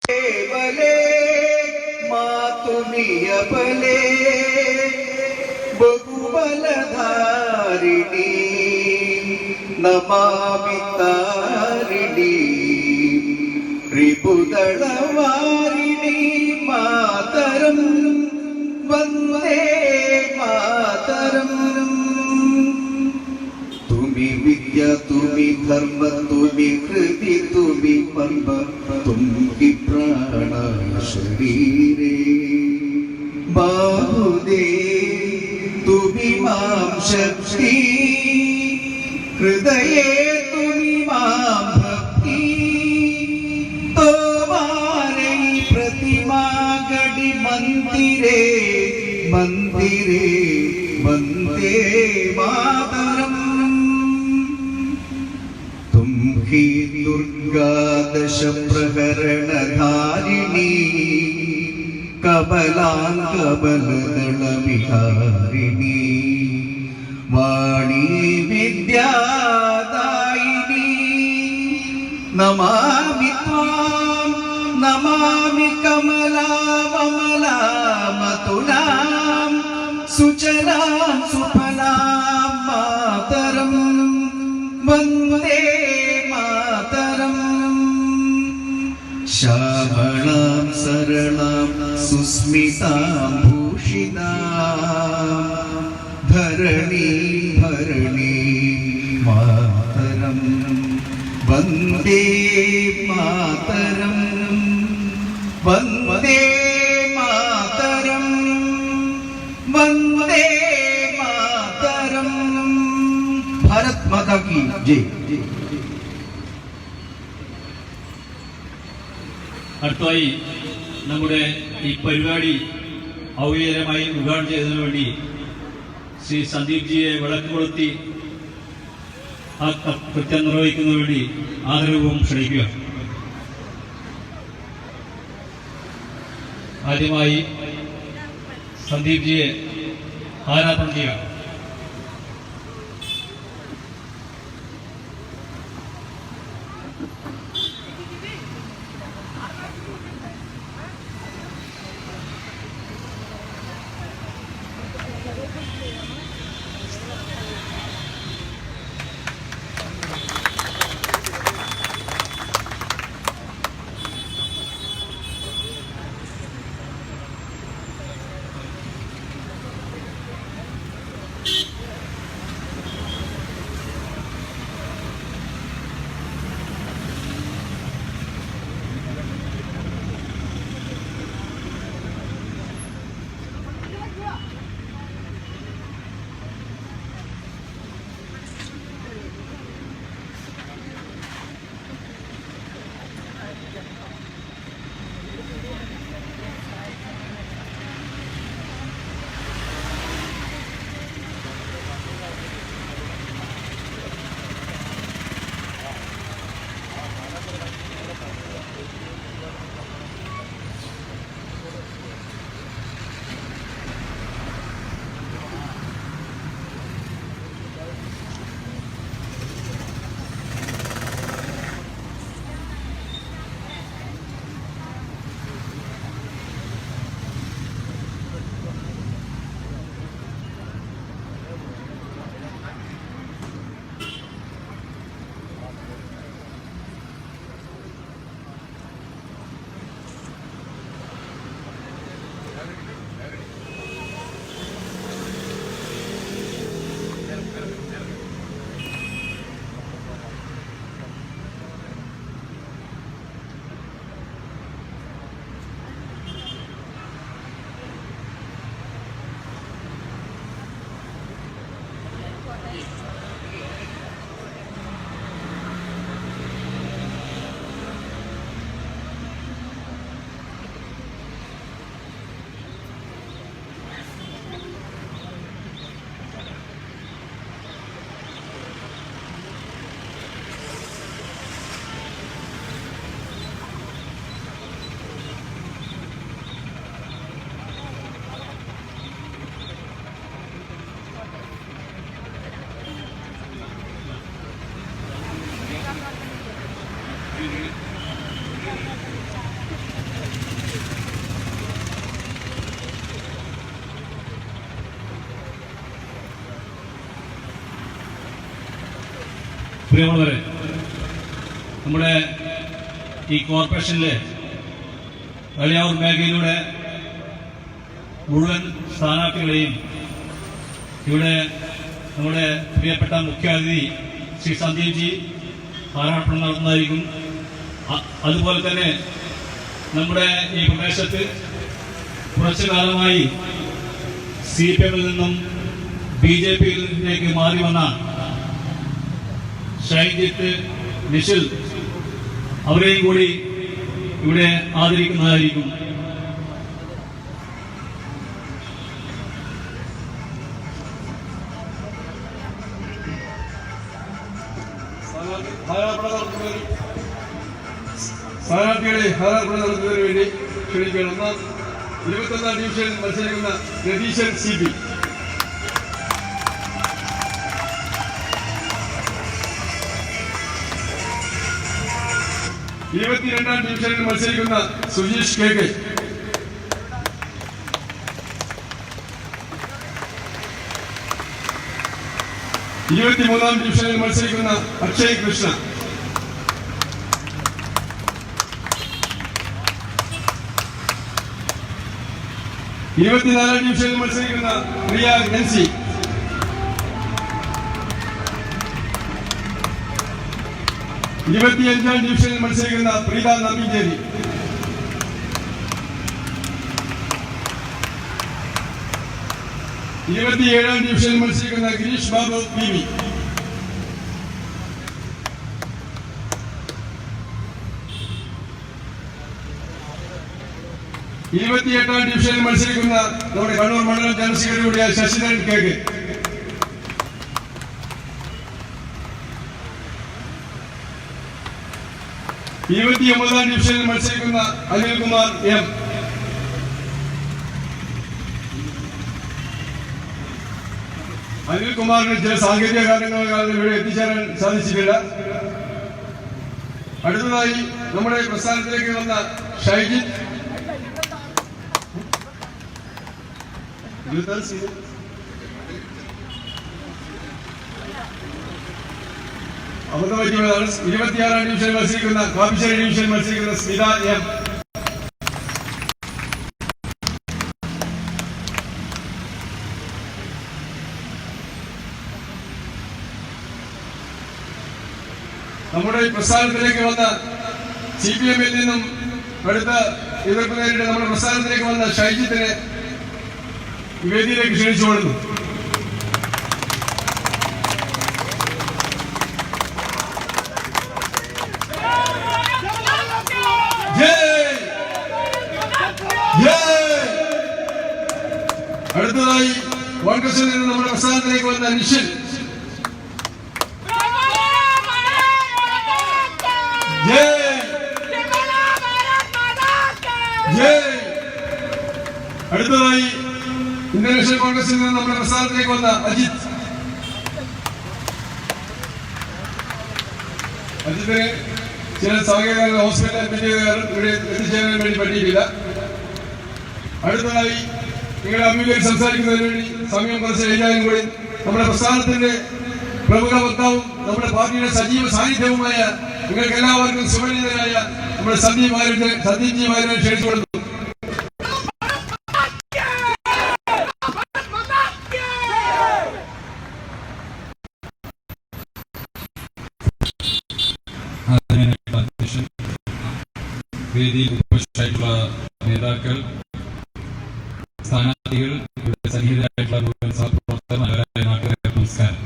बले मातुमिय बले बहुबलधारिणी नमामि तारिणी रिपुदलवारिणी मातरं वन्दे मातरं। तुमि विद्या तुमि धर्म तुमि कृति तुमि पल्ब तुमि प्राण शरीरे बाहुदे तुमि मां शक्ति हृदये तुमि मां भक्ति तोमारे प्रतिमा गडि मंदिरे मंदिरे वन्दे मातरम्। तुम ही दुर्गा दश प्रहरणधारिणी कमलाङ्गबलदलविहारिणी वाणी विद्यादायिनी नमामि त्वां नमामि कमलामलामतुलां सुचलां सुफलां मातरं वन्दे मातरम्। श्यामलां सरलां सुस्मितां भूषितां धरणी भरणी मातरं वन्दे मातरं वन्दे मातरं वन्दे मातरं। भारत माता की जय। അടുത്തായി നമ്മുടെ ഈ പരിപാടി ഔദ്യോഗികമായി ഉദ്ഘാടനം ചെയ്തതിനു വേണ്ടി ശ്രീ സന്ദീപ് ജിയെ വിളക്ക് കൊളുത്തി ആ കൃത്യം നിർവഹിക്കുന്നതിനു വേണ്ടി ആദരവും ക്ഷണിക്കുക. ആദ്യമായി സന്ദീപ് ജിയെ ആരാധന ചെയ്യുക. പ്രിയമുള്ളവരെ, നമ്മുടെ ഈ കോർപ്പറേഷനിലെ വലിയാവൂർ മേഖലയിലൂടെ മുഴുവൻ സ്ഥാനാർത്ഥികളെയും ഇവിടെ നമ്മുടെ പ്രിയപ്പെട്ട മുഖ്യാതിഥി ശ്രീ സന്ദീപ് ജി സ്ഥാനാർപ്പണം നടത്തുന്നതായിരിക്കും. അതുപോലെ തന്നെ നമ്മുടെ ഈ പ്രദേശത്ത് കുറച്ചു കാലമായി CPM നിന്നും BJP യിലേക്ക് മാറി വന്ന ഷൈൻജിത്ത്, നിഷിൽ അവരെയും കൂടി ഇവിടെ ആദരിക്കുന്നതായിരിക്കും. സ്ഥാനാർത്ഥികളെ ഹാരാർപ്പണം നടത്തുന്നതിന് വേണ്ടി ക്ഷണിക്കണം. 21ാം ഡിവിഷനിൽ മത്സരിക്കുന്ന രതീശൻ CP, 22ാം ഡിവിഷനിൽ മത്സരിക്കുന്ന സുജീഷ് KK, 23ാം ഡിവിഷനിൽ മത്സരിക്കുന്ന അക്ഷയ് കൃഷ്ണ, 24ാം ഡിവിഷനിൽ മത്സരിക്കുന്ന പ്രിയ NC, 25ാം ഡിവിഷനിൽ മത്സരിക്കുന്ന പ്രീത നമ്പീഞ്ചേരി, 27ാം ഡിവിഷനിൽ മത്സരിക്കുന്ന ഗിരീഷ് ബാബു PV, 28ാം ഡിവിഷനിൽ മത്സരിക്കുന്ന നമ്മുടെ കണ്ണൂർ മണ്ഡലം ജനറൽ സെക്രട്ടറി കൂടിയായ ശശിധരൻ KK, 29ാം ഡിവിഷനിൽ മത്സരിക്കുന്ന അനിൽകുമാർ M, അനിൽകുമാറിന് ചില സാങ്കേതിക കാരണങ്ങൾ കാരണം ഇവിടെ എത്തിച്ചേരാൻ സാധിച്ചിട്ടില്ല. അടുത്തതായി നമ്മുടെ പ്രസ്ഥാനത്തിലേക്ക് വന്ന ഷൈജിത്ത്, അബദ്ധം പറ്റിയതാണ്. 26ാം ഡിവിഷനിൽ മത്സരിക്കുന്ന കാപ്പിശ്ശേരി ഡിവിഷനിൽ മത്സരിക്കുന്ന സ്മിത M, നമ്മുടെ ഈ പ്രസ്ഥാനത്തിലേക്ക് വന്ന CPM-ൽ നിന്നും അടുത്ത എതിർപ്പ് നേരിട്ട് നമ്മുടെ പ്രസ്ഥാനത്തിലേക്ക് വന്ന ഷൈജിത്തിനെ വേദിയിലേക്ക് ക്ഷണിച്ചുകൊള്ളുന്നു. അടുത്തതായി കോൺഗ്രസിൽ നിന്ന് നമ്മുടെ പ്രസ്ഥാനത്തിലേക്ക് വന്ന നിഷിൽ, അടുത്തതായി ഇന്ത്യൻ നാഷണൽ കോൺഗ്രസിൽ നിന്ന് നമ്മുടെ പ്രസ്ഥാനത്തിലേക്ക് വന്ന അജിത്തിന് ചില സാങ്കേതിക ഹോസ്പിറ്റൽ ഇവിടെ എത്തിച്ചേരാൻ വേണ്ടി പറ്റിയിട്ടില്ല. അടുത്തതായി നിങ്ങളെ അഭിമുഖീകരിച്ച് സംസാരിക്കുന്നതിന് വേണ്ടി സമയം കുറച്ച് കഴിഞ്ഞാലും കൂടി നമ്മുടെ പ്രസ്ഥാനത്തിന്റെ പ്രമുഖ വക്താവും നമ്മുടെ പാർട്ടിയുടെ സജീവ സാന്നിധ്യവുമായ നിങ്ങൾക്ക് എല്ലാവർക്കും സുപരിചിതനായ നമ്മുടെ സന്ദീപ് ജി വാര്യരെ ക്ഷണിച്ചുകൊള്ളുന്നു. വേദിയിൽ ഉപവിഷ്ടരായിട്ടുള്ള നേതാക്കൾ, സ്ഥാനാർത്ഥികൾ, ഇവിടെ സന്നിഹിതരായിട്ടുള്ള മുഴുവൻ സഹപ്രവർത്തകർ, നഗരായ നാട്ടുകാർക്ക് നമസ്കാരം.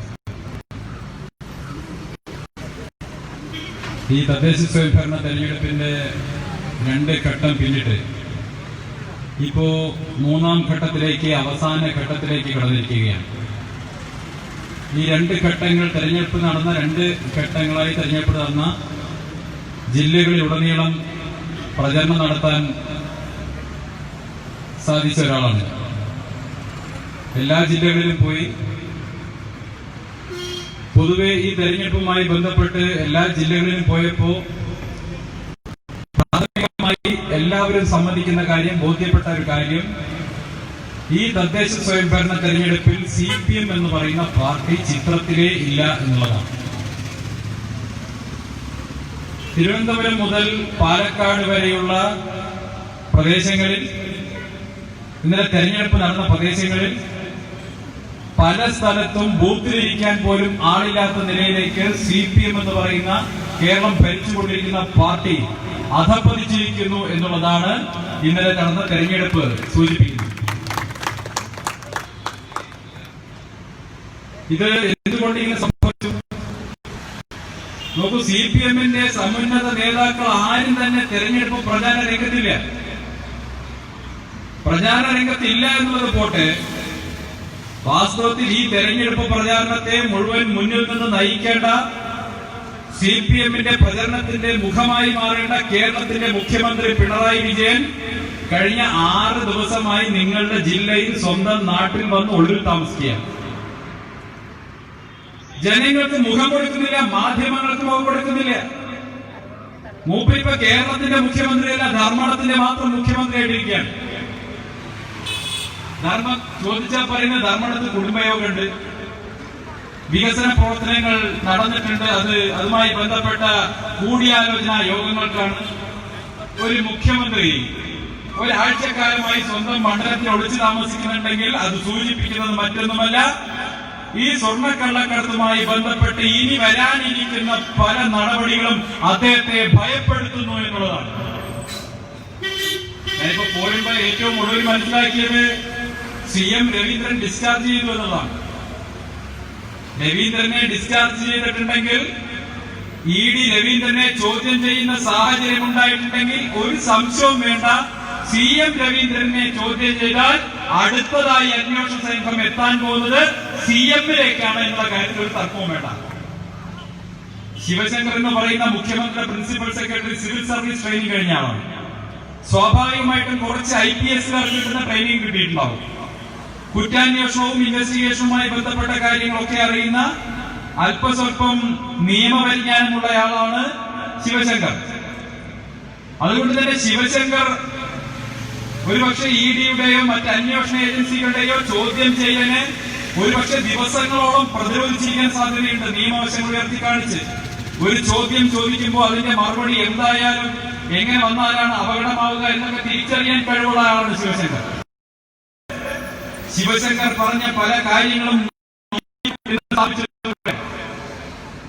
ഈ തദ്ദേശ സ്വയംഭരണ തെരഞ്ഞെടുപ്പിന്റെ 2 ഘട്ടം പിന്നിട്ട് ഇപ്പോ 3ാം ഘട്ടത്തിലേക്ക്, അവസാന ഘട്ടത്തിലേക്ക് കടന്നിരിക്കുകയാണ്. ഈ 2 ഘട്ടങ്ങൾ തെരഞ്ഞെടുപ്പ് നടന്ന 2 ഘട്ടങ്ങളായി തെരഞ്ഞെടുപ്പ് നടന്ന ജില്ലകളിലുടനീളം പ്രചരണം നടത്താൻ സാധിച്ച ഒരാളാണ്. എല്ലാ ജില്ലകളിലും പോയി പൊതുവെ ഈ തെരഞ്ഞെടുപ്പുമായി ബന്ധപ്പെട്ട് എല്ലാ ജില്ലകളിലും പോയപ്പോ പ്രാഥമികമായി എല്ലാവരും സമ്മതിക്കുന്ന കാര്യം, ബോധ്യപ്പെട്ട ഒരു കാര്യം, ഈ തദ്ദേശ സ്വയംഭരണ തെരഞ്ഞെടുപ്പിൽ CPM എന്ന് പറയുന്ന പാർട്ടി ചിത്രത്തിലേ ഇല്ല എന്നുള്ളതാണ്. തിരുവനന്തപുരം മുതൽ പാലക്കാട് വരെയുള്ള പ്രദേശങ്ങളിൽ, ഇന്നലെ തെരഞ്ഞെടുപ്പ് നടന്ന പ്രദേശങ്ങളിൽ പല സ്ഥലത്തും ബൂത്തിലിരിക്കാൻ പോലും ആളില്ലാത്ത നിലയിലേക്ക് CPM എന്ന് പറയുന്ന കേരളം ഭരിച്ചുകൊണ്ടിരിക്കുന്ന പാർട്ടി അധപ്പതിച്ചിരിക്കുന്നു എന്നുള്ളതാണ് ഇന്നലെ നടന്ന തെരഞ്ഞെടുപ്പ് സൂചിപ്പിക്കുന്നത്. ഇത് എന്തുകൊണ്ട് ഇങ്ങനെ സംഭവിച്ചു? നോക്കൂ, CPM-ന്റെ സമുന്നത നേതാക്കൾ ആരും തന്നെ തെരഞ്ഞെടുപ്പ് പ്രചാരണ രംഗത്തില്ല. പ്രചാരണ രംഗത്തില്ല എന്നുള്ളത് പോട്ടെ, വാസ്തവത്തിൽ ഈ തെരഞ്ഞെടുപ്പ് പ്രചാരണത്തെ മുഴുവൻ മുന്നിൽ നിന്ന് നയിക്കേണ്ട CPM-ന്റെ പ്രചരണത്തിന്റെ മുഖമായി മാറേണ്ട കേരളത്തിന്റെ മുഖ്യമന്ത്രി പിണറായി വിജയൻ കഴിഞ്ഞ 6 ദിവസമായി നിങ്ങളുടെ ജില്ലയിൽ സ്വന്തം നാട്ടിൽ വന്ന് ഒളിവിൽ താമസിക്കുകയാണ്. ജനങ്ങൾക്ക് മുഖം കൊടുക്കുന്നില്ല, മാധ്യമങ്ങൾക്ക് മുഖം കൊടുക്കുന്നില്ല. മൂപ്പരിപ്പോ കേരളത്തിന്റെ മുഖ്യമന്ത്രിയല്ല, ധർമ്മടത്തിന്റെ മാത്രം മുഖ്യമന്ത്രിയായിട്ടിരിക്കുകയാണ്. ധർമ്മം ചോദിച്ചാൽ പറയുന്നത് ധർമ്മടത്ത് കുടുംബയോഗമുണ്ട്, വികസന പ്രവർത്തനങ്ങൾ നടന്നിട്ടുണ്ട്, അതുമായി ബന്ധപ്പെട്ട കൂടിയാലോചനാ യോഗങ്ങൾക്കാണ്. ഒരു മുഖ്യമന്ത്രി ഒരാഴ്ചക്കാലമായി സ്വന്തം മണ്ഡലത്തിൽ ഒളിച്ചു താമസിക്കുന്നുണ്ടെങ്കിൽ അത് സൂചിപ്പിക്കുന്നത് മറ്റൊന്നുമല്ല, ഈ സ്വർണ്ണക്കള്ളക്കടത്തുമായി ബന്ധപ്പെട്ട് ഇനി വരാനിരിക്കുന്ന പല നടപടികളും അദ്ദേഹത്തെ ഭയപ്പെടുത്തുന്നു എന്നുള്ളതാണ്. ഞാനിപ്പോ പോരുമ്പോ ഏറ്റവും ഒടുവിൽ മനസ്സിലാക്കിയത് CM രവീന്ദ്രൻ ഡിസ്ചാർജ് ചെയ്തു എന്നുള്ളതാണ്. രവീന്ദ്രനെ ഡിസ്ചാർജ് ചെയ്തിട്ടുണ്ടെങ്കിൽ ED രവീന്ദ്രനെ ചോദ്യം ചെയ്യുന്ന സാഹചര്യം ഉണ്ടായിട്ടുണ്ടെങ്കിൽ ഒരു സംശയവും വേണ്ട, CM രവീന്ദ്രനെ ചോദ്യം ചെയ്താൽ അടുത്തതായി അന്വേഷണ സംഘം എത്താൻ പോകുന്നത് CM-ലേക്കാണ് എന്നുള്ള കാര്യത്തിൽ ഒരു തർക്കവും വേണ്ട. ശിവശങ്കർ എന്ന് പറയുന്ന മുഖ്യമന്ത്രിയുടെ principal secretary civil service training കഴിഞ്ഞ ആളാണ്. സ്വാഭാവികമായിട്ടും കുറച്ച് IPS-കാർക്ക് കിട്ടുന്ന ട്രെയിനിങ് കിട്ടിയിട്ടുണ്ടാവും. കുറ്റാന്വേഷണവും ഇൻവെസ്റ്റിഗേഷനുമായി ബന്ധപ്പെട്ട കാര്യങ്ങളൊക്കെ അറിയുന്ന അല്പസ്വല്പം നിയമപരിജ്ഞാനമുള്ളയാളാണ് ശിവശങ്കർ. അതുകൊണ്ട് തന്നെ ശിവശങ്കർ ഒരുപക്ഷെ ED-യുടെയോ മറ്റ് അന്വേഷണ ഏജൻസികളുടെയോ ചോദ്യം ചെയ്യലിന് ഒരുപക്ഷെ ദിവസങ്ങളോളം പ്രതിരോധിച്ചിരിക്കാൻ സാധ്യതയുണ്ട്. നിയമവശങ്ങൾ ഉയർത്തി കാണിച്ച് ഒരു ചോദ്യം ചോദിക്കുമ്പോൾ അതിന്റെ മറുപടി എന്തായാലും എങ്ങനെ വന്നാലാണ് അപകടമാവുക എന്നൊക്കെ തിരിച്ചറിയാൻ കഴിവുള്ള ആളാണ് ശിവശങ്കർ. ശിവശങ്കർ പറഞ്ഞ പല കാര്യങ്ങളും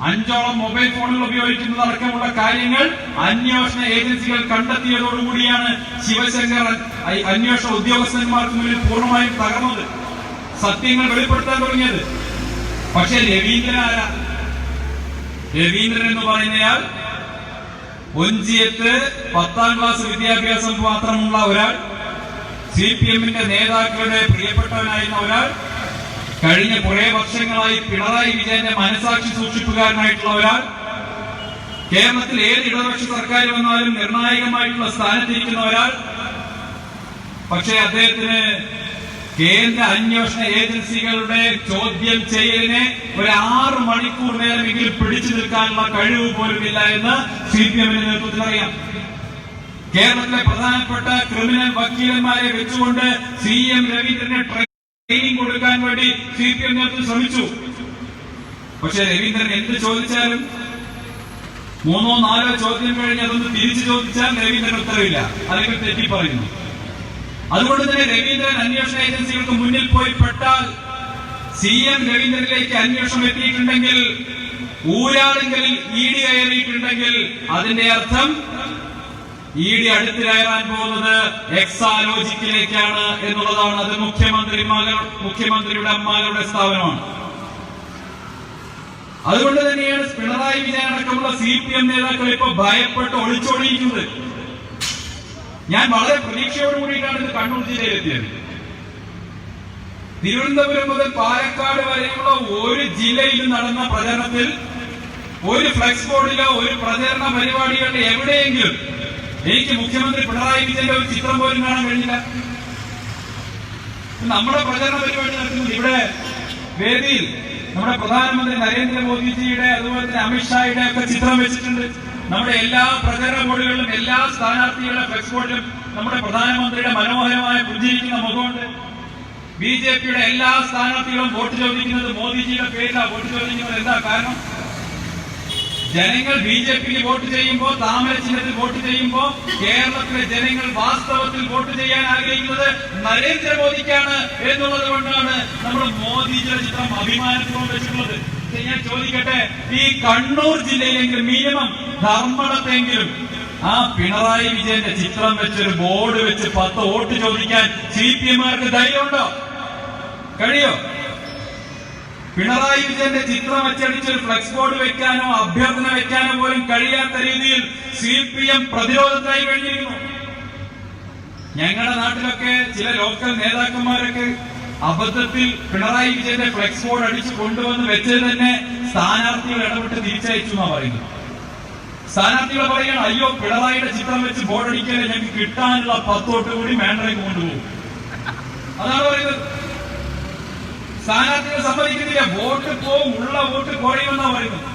5ഓളം മൊബൈൽ ഫോണുകൾ ഉപയോഗിക്കുന്നത് അടക്കമുള്ള കാര്യങ്ങൾ അന്വേഷണ ഏജൻസികൾ കണ്ടെത്തിയതോടുകൂടിയാണ് ശിവശങ്കർ അന്വേഷണ ഉദ്യോഗസ്ഥന്മാർക്ക് മുന്നിൽ പൂർണ്ണമായും തകർന്നത്, സത്യങ്ങൾ വെളിപ്പെടുത്താൻ തുടങ്ങിയത്. പക്ഷെ രവീന്ദ്രൻ ആരാ? രവീന്ദ്രൻ എന്ന് പറയുന്നയാൾ ഒഞ്ചിയത്ത് 10ാം ക്ലാസ് വിദ്യാഭ്യാസം മാത്രമുള്ള ഒരാൾ, CPM-ന്റെ നേതാക്കളുടെ പ്രിയപ്പെട്ടവനായിരുന്ന ഒരാൾ, കഴിഞ്ഞ കുറെ വർഷങ്ങളായി പിണറായി വിജയന്റെ മനസാക്ഷി സൂക്ഷിപ്പുകാരനായിട്ടുള്ള ഒരാൾ, കേരളത്തിൽ ഏത് ഇടതുപക്ഷ സർക്കാർ വന്നാലും നിർണായകമായിട്ടുള്ള സ്ഥാനത്തിരിക്കുന്ന ഒരാൾ. പക്ഷേ അദ്ദേഹത്തിന് കേന്ദ്ര അന്വേഷണ ഏജൻസികളുടെ ചോദ്യം ചെയ്യലിനെ ഒരു 6 മണിക്കൂർ നേരമെങ്കിലും പിടിച്ചു നിൽക്കാനുള്ള കഴിവ് പോലുമില്ല എന്ന് CPM-ന്റെ നേതൃത്വത്തിൽ അറിയാം. കേരളത്തിലെ പ്രധാനപ്പെട്ട ക്രിമിനൽ വക്കീലന്മാരെ വെച്ചുകൊണ്ട് CM രവീന്ദ്രനെ ട്രെയിനിങ് കൊടുക്കാൻ വേണ്ടി CPM നേതൃത്വം ശ്രമിച്ചു. പക്ഷെ രവീന്ദ്രൻ എന്ത് ചോദിച്ചാലും 3ഓ 4ഓ ചോദ്യം കഴിഞ്ഞ് അതൊന്ന് തിരിച്ചു ചോദിച്ചാൽ രവീന്ദ്രൻ ഉത്തരവില്ല, അല്ലെങ്കിൽ തെറ്റി പറയുന്നു. അതുകൊണ്ട് തന്നെ രവീന്ദ്രൻ അന്വേഷണ ഏജൻസികൾക്ക് മുന്നിൽ പോയി പെട്ടാൽ, CM രവീന്ദ്രനിലേക്ക് അന്വേഷണം എത്തിയിട്ടുണ്ടെങ്കിൽ, ഊരാളെങ്കിൽ ED കയറിയിട്ടുണ്ടെങ്കിൽ അതിന്റെ അർത്ഥം ED അടുത്ത് കയറാൻ പോകുന്നത് എക്സാലോജിക്കിലേക്കാണ് എന്നുള്ളതാണ്. അത് മുഖ്യമന്ത്രിയുടെ അമ്മകളുടെ സ്ഥാപനമാണ്. അതുകൊണ്ട് തന്നെയാണ് പിണറായി വിജയൻ അടക്കമുള്ള CPM നേതാക്കൾ ഇപ്പൊ ഭയപ്പെട്ട് ഒളിച്ചോടിയിരിക്കുന്നത്. ഞാൻ വളരെ പ്രതീക്ഷയോട് കൂടിയിട്ടാണ് ഇത് കണ്ണൂർ ജില്ലയിലെത്തിയത്. തിരുവനന്തപുരം മുതൽ പാലക്കാട് വരെയുള്ള ഒരു ജില്ലയിലും നടന്ന പ്രചരണത്തിൽ ഒരു ഫ്ലെക്സ് ബോർഡിലോ ഒരു പ്രചരണ പരിപാടികളുടെ എവിടെയെങ്കിലും എനിക്ക് മുഖ്യമന്ത്രി പിണറായി വിജയന്റെ ഒരു ചിത്രം പോലും കാണാൻ കഴിഞ്ഞില്ല. നമ്മുടെ പ്രചരണ പരിപാടി നടത്തുന്നത് ഇവിടെ വേദിയിൽ നമ്മുടെ പ്രധാനമന്ത്രി നരേന്ദ്രമോദിജിയുടെ അതുപോലെ തന്നെ അമിത്ഷായുടെ ഒക്കെ ചിത്രം വെച്ചിട്ടുണ്ട്. നമ്മുടെ എല്ലാ പ്രചരണ ബോർഡുകളിലും എല്ലാ സ്ഥാനാർത്ഥികളുടെ ഫ്ലെക്സ് ബോർഡിലും നമ്മുടെ പ്രധാനമന്ത്രിയുടെ മനോഹരമായ പുഞ്ചിരിക്കുന്ന മുഖമുണ്ട്. BJP-യുടെ എല്ലാ സ്ഥാനാർത്ഥികളും വോട്ട് ചോദിക്കുന്നത് മോദിജിയുടെ പേരിലാണ് വോട്ട് ചോദിക്കുന്നത്. എന്താ കാരണം? ജനങ്ങൾ ബിജെപിക്ക് വോട്ട് ചെയ്യുമ്പോൾ, താമര ചിഹ്നത്തിൽ വോട്ട് ചെയ്യുമ്പോൾ കേരളത്തിലെ ജനങ്ങൾ വാസ്തവത്തിൽ വോട്ട് ചെയ്യാൻ ആഗ്രഹിക്കുന്നത് നരേന്ദ്രമോദിക്കാണ് എന്നുള്ളത് കൊണ്ടാണ് നമ്മൾ മോദിജിയുടെ ചിത്രം അഭിമാനത്തോടെ വെച്ചിട്ടുള്ളത്. ഞാൻ ചോദിക്കട്ടെ, ഈ കണ്ണൂർ ജില്ലയിലെങ്കിലും മിനിമം ധർമ്മടത്തെങ്കിലും ആ പിണറായി വിജയന്റെ ചിത്രം വെച്ചൊരു ബോർഡ് വെച്ച് 10 വോട്ട് ചോദിക്കാൻ CPM-കാർക്ക് ധൈര്യമുണ്ടോ? കഴിയോ? പിണറായി വിജയന്റെ ചിത്രം അച്ചടിച്ചൊരു ഫ്ലെക്സ് ബോർഡ് വെക്കാനോ അഭ്യർത്ഥന വെക്കാനോ പോലും കഴിയാത്ത രീതിയിൽ CPM പ്രതിരോധത്തിലായി കഴിഞ്ഞിരിക്കുന്നു. ഞങ്ങളുടെ നാട്ടിലൊക്കെ ചില ലോക്കൽ നേതാക്കന്മാരൊക്കെ അബദ്ധത്തിൽ പിണറായി വിജയന്റെ ഫ്ലെക്സ് ബോർഡ് അടിച്ച് കൊണ്ടുവന്ന് വെച്ചത് തന്നെ സ്ഥാനാർത്ഥികൾ ഇടപെട്ട് തിരിച്ചയച്ചു എന്നാ പറയുന്നത്. സ്ഥാനാർത്ഥികൾ പറയുകയാണ്, അയ്യോ പിണറായിയുടെ ചിത്രം വെച്ച് ബോർഡ് അടിക്കാതെ ഞങ്ങൾക്ക് കിട്ടാനുള്ള 10 വോട്ട് കൂടി മേണ്ടറേക്ക് കൊണ്ടുപോകും. അതാണ് പറയുന്നത്. സ്ഥാനാർത്ഥികൾ സമ്മതിക്കുന്നില്ല, വോട്ട് പോവും, ഉള്ള വോട്ട് കുറയുമെന്നാ പറയുന്നത്.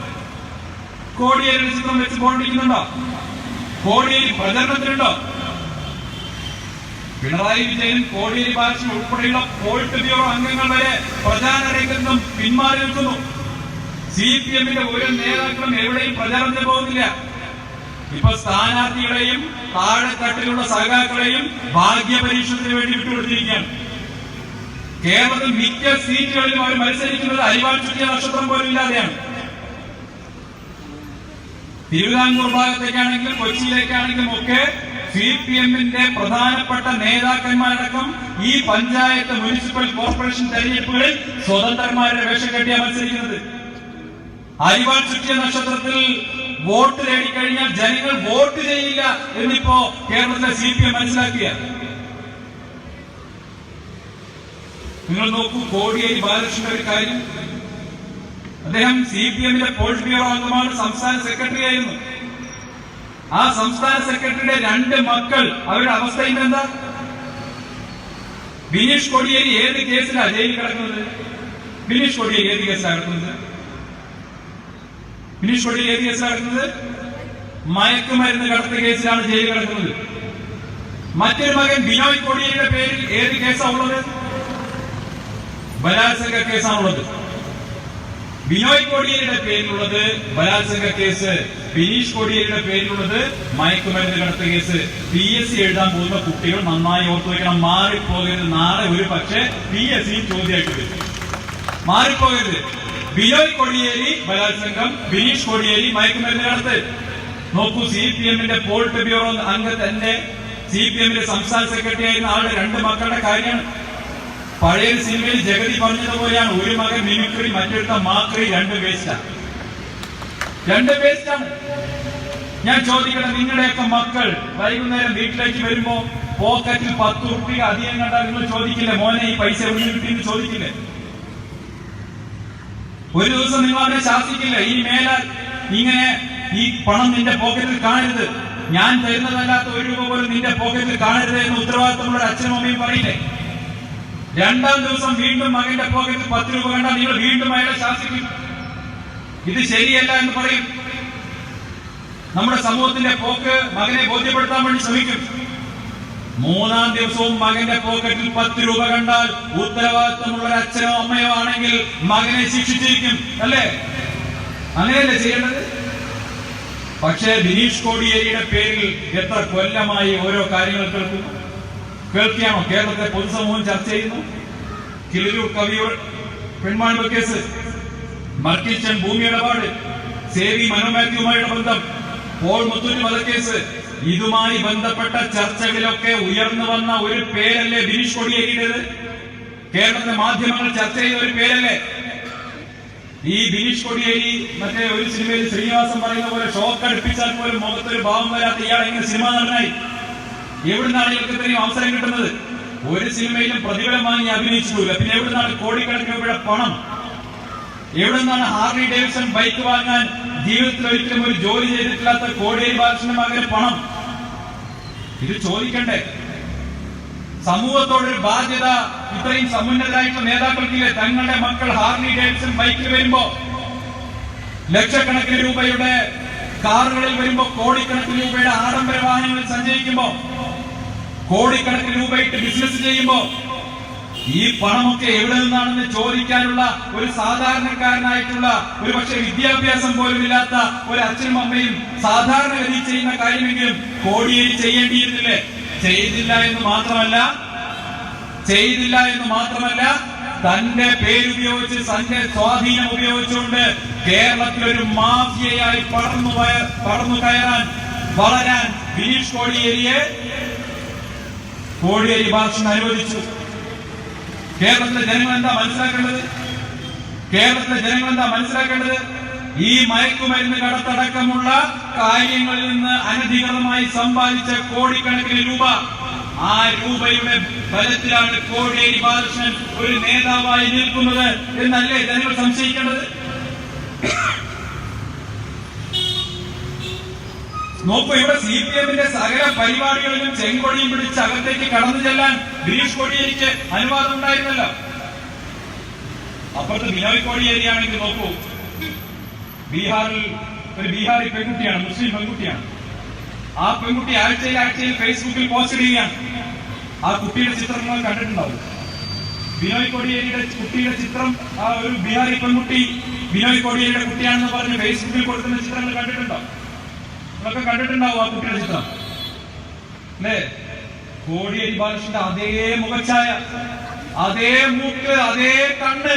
കോടിയേരിയുടെ ചിത്രം വെച്ച് ബോർഡ് അടിക്കുന്നുണ്ടോ? കോടിയേരി പ്രചരണത്തിനുണ്ടോ? പിണറായി വിജയൻ, കോടിയേരി ബാലകൃഷ്ണൻ ഉൾപ്പെടെയുള്ള പോളിറ്റ് ബ്യൂറോ അംഗങ്ങൾ വരെ പ്രചാരണ രംഗത്ത് നിന്നും പിന്മാറി നിൽക്കുന്നു. CPM-ന്റെ ഒരു നേതാക്കളും എവിടെയും പ്രചാരണത്തിന് പോകുന്നില്ല. ഇപ്പൊ സ്ഥാനാർത്ഥികളെയും താഴെത്തട്ടിലുള്ള സഖാക്കളെയും ഭാഗ്യപരീക്ഷണത്തിന് വേണ്ടി വിട്ടുകൊടുത്തിരിക്കുകയാണ്. കേരളത്തിൽ മിക്ക സീറ്റുകളിലും അവർ മത്സരിക്കുന്നത് അരിവാൾ ചുറ്റിയ നക്ഷത്രം പോലും ഇല്ലാതെയാണ്. തിരുവിതാംകൂർ ഭാഗത്തേക്കാണെങ്കിലും കൊച്ചിയിലേക്കാണെങ്കിലും ഒക്കെ CPM-ന്റെ പ്രധാനപ്പെട്ട നേതാക്കന്മാരടക്കം ഈ പഞ്ചായത്ത്, മുനിസിപ്പൽ കോർപ്പറേഷൻ തെരഞ്ഞെടുപ്പുകളിൽ സ്വതന്ത്രന്മാരുടെ വേഷം കെട്ടിയാണ് മത്സരിക്കുന്നത്. അരിവാൾ ചുറ്റിയ നക്ഷത്രത്തിൽ വോട്ട് നേടിക്കഴിഞ്ഞാൽ ജനങ്ങൾ വോട്ട് ചെയ്യില്ല എന്നിപ്പോ കേരളത്തിലെ CPM മനസ്സിലാക്കിയ. നിങ്ങൾ നോക്കൂ, കോടിയേരി ബാലകൃഷ്ണന്റെ ഒരു കാര്യം. അദ്ദേഹം CPM-ന്റെ പോളിറ്റ് ബ്യൂറോ അംഗമാണ്, സംസ്ഥാന സെക്രട്ടറി ആയിരുന്നു. ആ സംസ്ഥാന സെക്രട്ടറിയുടെ 2 മക്കൾ, അവരുടെ അവസ്ഥ ഇന്നെന്താ? ബിനീഷ് കോടിയേരി ഏത് കേസിലാണ് ജയിലിൽ കിടക്കുന്നത്? ബിനീഷ് കോടിയേരി ഏത് കേസിലാണ് കിടക്കുന്നത്? ബിനീഷ് കോടിയേരി ഏത് കേസിലാണ് കിടക്കുന്നത്? മയക്കുമരുന്ന് കടത്ത് കേസിലാണ് ജയിലിൽ കിടക്കുന്നത്. മറ്റൊരു മകൻ ബിനോയ് കോടിയേരിയുടെ പേരിൽ ഏത് കേസാണ് ഉള്ളത്? ബലാത്സംഗ കേസാണുള്ളത്. ബിനോയ് കോടിയേരിയുടെ പേരിലുള്ളത് ബലാത്സംഗ കേസ്, ബിനീഷ് കോടിയേരിയുടെ പേരിലുള്ളത് മയക്കുമരുന്ന് കടത്ത് കേസ്. PSC എഴുതാൻ പോകുന്ന കുട്ടികൾ നന്നായി ഓർത്തു വയ്ക്കണം, മാറിപ്പോകരുത്. നാളെ ഒരു പക്ഷേ PSC ചോദ്യമായിട്ട് വരും. മാറിപ്പോകരുത്. ബിനോയ് കോടിയേരി ബലാത്സംഗം, ബിനീഷ് കോടിയേരി മയക്കുമരുന്ന് കടത്ത്. നോക്കൂ, CPM-ന്റെ പോളിറ്റ് ബ്യൂറോ അംഗത്തിന്റെ, CPM-ന്റെ സംസ്ഥാന സെക്രട്ടറി ആയിരുന്ന ആളുടെ 2 മക്കളുടെ കാര്യമാണ്. പഴയ സിനിമയിൽ ജഗതി പറഞ്ഞതുപോലെയാണ്, ഒരു മകൻ മിമിക്രി, മറ്റൊരുത്ത മാക്രി, 2 വേസ്റ്റാണ്. 2 വേസ്റ്റാണ്. ഞാൻ ചോദിക്കട്ടെ, നിങ്ങളുടെയൊക്കെ മക്കൾ വൈകുന്നേരം വീട്ടിലേക്ക് വരുമ്പോ പോക്കറ്റിൽ 10 റുപ്യ അധികം കണ്ടാൽ നിങ്ങൾ ചോദിക്കില്ലേ, മോനെ ഈ പൈസ എവിടെ കിട്ടിയെന്ന് ചോദിക്കില്ലേ? ഒരു ദിവസം നിങ്ങൾ അവരെ ശാസിക്കില്ല, ഈ മേലാൽ ഇങ്ങനെ ഈ പണം നിന്റെ പോക്കറ്റിൽ കാണരുത്, ഞാൻ തരുന്നതല്ലാത്ത 1 രൂപ പോലും നിന്റെ പോക്കറ്റിൽ കാണരുത് എന്ന് ഉത്തരവാദിത്തമുള്ള അച്ഛനും അമ്മയും പറയില്ലേ? 2-ാം ദിവസം വീണ്ടും മകന്റെ പോക്കറ്റിൽ 10 രൂപ കണ്ടാൽ നിങ്ങൾ വീണ്ടും അയാളെ ശാസിക്കും, ഇത് ശരിയല്ല എന്ന് പറയും. നമ്മുടെ സമൂഹത്തിന്റെ പോക്ക് മകനെ ബോധ്യപ്പെടുത്താൻ വേണ്ടി ശ്രമിക്കും. 3-ാം ദിവസവും മകന്റെ പോക്കറ്റിൽ 10 രൂപ കണ്ടാൽ ഉത്തരവാദിത്തമുള്ള അച്ഛനോ അമ്മയോ ആണെങ്കിൽ മകനെ ശിക്ഷിച്ചിരിക്കും, അല്ലേ? അങ്ങനെയല്ലേ ചെയ്യേണ്ടത്? പക്ഷേ ബിനീഷ് കോടിയേരിയുടെ പേരിൽ എത്ര കൊല്ലമായി ഓരോ കാര്യങ്ങൾ കേൾക്കുകയാണോ? കേരളത്തിലെ പൊതുസമൂഹം ചർച്ച ചെയ്യുന്നു. കിളിരൂർ കവിയൂർ പെൺമാണിപ്പ് കേസ്, മർക്കിച്ചൻ ഭൂമി ഇടപാട്, സേവി മനോമാത്യുമായുള്ള ബന്ധം, പോൾ മുത്തൂറ്റ് വധക്കേസ്, ഇതുമായി ബന്ധപ്പെട്ട ചർച്ചകളിലൊക്കെ ഉയർന്നു വന്ന ഒരു പേരല്ലേ ബിനീഷ് കോടിയേരിയുടേത്? കേരളത്തിലെ മാധ്യമങ്ങൾ ചർച്ച ചെയ്ത ഒരു പേരല്ലേ ഈ ബിനീഷ് കോടിയേരി? മറ്റേ ഒരു സിനിമയിൽ ശ്രീനിവാസൻ പറയുന്ന പോലെ ഷോക്ക് അടുപ്പിച്ചാൽ പോലും മുഖത്തൊരു ഭാവം വരാത്ത ഇയാൾ എങ്ങനെ സിനിമാ നടനായി? എവിടുന്നാണ് ഇവർക്ക് ഇത്രയും അവസരം കിട്ടുന്നത്? ഒരു സിനിമയിലും പ്രതിഫലം വാങ്ങി അഭിനയിച്ചിട്ടില്ല. പിന്നെ എവിടുന്നാണ് കോടിക്കണക്കിന് രൂപയുടെ പണം? എവിടുന്നാണ് ഹാർലി ഡേവിഡ്സൺ ബൈക്ക് വാങ്ങാൻ ജീവിതത്തിൽ ഒരിക്കലും ഒരു ജോലി ചെയ്തിട്ടില്ലാത്ത കോടിയേരി ബാലകൃഷ്ണന്റെ മകന് പണം? ഇത് ചോദിക്കണ്ടേ? സമൂഹത്തോടൊരു ബാധ്യത ഇത്രയും സമുന്നതരായിട്ടുള്ള നേതാക്കൾക്കില്ലേ? തങ്ങളുടെ മക്കൾ ഹാർലി ഡേവിഡ്സൺ ബൈക്കിൽ വരുമ്പോ, ലക്ഷക്കണക്കിന് രൂപയുടെ കാറുകളിൽ വരുമ്പോ, കോടിക്കണക്കിന് രൂപയുടെ ആഡംബര വാഹനങ്ങളിൽ സഞ്ചരിക്കുമ്പോ, കോടിക്കണക്കിന് രൂപയിട്ട് ബിസിനസ് ചെയ്യുമ്പോ ഈ പണമൊക്കെ എവിടെ നിന്നാണെന്ന് ചോദിക്കാനുള്ള ഒരു സാധാരണക്കാരനായിട്ടുള്ള ഒരു പക്ഷെ വിദ്യാഭ്യാസം പോലും ഇല്ലാത്ത ഒരു അച്ഛനും അമ്മയും സാധാരണഗതി ചെയ്യുന്ന കാര്യമെങ്കിലും കോടിയേരി ചെയ്യേണ്ടിയിരുന്നില്ലേ? ചെയ്തില്ല എന്ന് മാത്രമല്ല തന്റെ പേരുപയോഗിച്ച് തന്റെ സ്വാധീനം ഉപയോഗിച്ചുകൊണ്ട് കേരളത്തിലൊരു മാഫിയയായി പടർന്നു കയറാൻ വളരാൻ ബിനീഷ് കോടിയേരി ബാലകൃഷ്ണൻ അനുവദിച്ചു. കേരളത്തിലെ ജനങ്ങൾ എന്താ മനസ്സിലാക്കേണ്ടത്? ഈ മയക്കുമരുന്ന് കടത്തടക്കമുള്ള കാര്യങ്ങളിൽ നിന്ന് അനധികൃതമായി സമ്പാദിച്ച കോടിക്കണക്കിന് രൂപ, ആ രൂപയുടെ ബലത്തിലാണ് കോടിയേരി ബാലകൃഷ്ണൻ ഒരു നേതാവായി നിൽക്കുന്നത് എന്നല്ലേ ജനങ്ങൾ സംശയിക്കേണ്ടത്? നോക്കൂ, ഇവിടെ CPM-ന്റെ സകല പരിപാടികളിലും ചെങ്കൊടിയും പിടിച്ച് അകത്തേക്ക് കടന്നു ചെല്ലാൻ ബിനീഷ് കോടിയേരിക്ക് അനുവാദം ഉണ്ടായിരുന്നല്ലോ. അപ്പുറത്ത് ബിനോയ് കോടിയേരിയാണെങ്കിൽ നോക്കൂ, ബീഹാറിൽ ഒരു ബീഹാറി പെൺകുട്ടിയാണ്, മുസ്ലിം പെൺകുട്ടിയാണ്. ആ പെൺകുട്ടി ആഴ്ചയിൽ ഫേസ്ബുക്കിൽ പോസ്റ്റ് ചെയ്യുകയാണ്. ആ കുട്ടിയുടെ ചിത്രം നിങ്ങൾ കണ്ടിട്ടുണ്ടാവും. ബിനോയ് കോടിയേരിയുടെ കുട്ടിയുടെ ചിത്രം, ആ ഒരു ബീഹാറി പെൺകുട്ടി ബിനോയ് കോടിയേരിയുടെ കുട്ടിയാണെന്ന് പറഞ്ഞ് ഫേസ്ബുക്കിൽ കൊടുക്കുന്ന ചിത്രങ്ങൾ കണ്ടിട്ടുണ്ടോ? നിങ്ങളൊക്കെ കണ്ടിട്ടുണ്ടാവും ആ കുട്ടിയുടെ ചിത്രം അല്ലേ? കോടിയേരി ബാലകൃഷ്ണന്റെ അതേ മുഖച്ഛായ, അതേ മൂക്ക്, അതേ കണ്ണ്.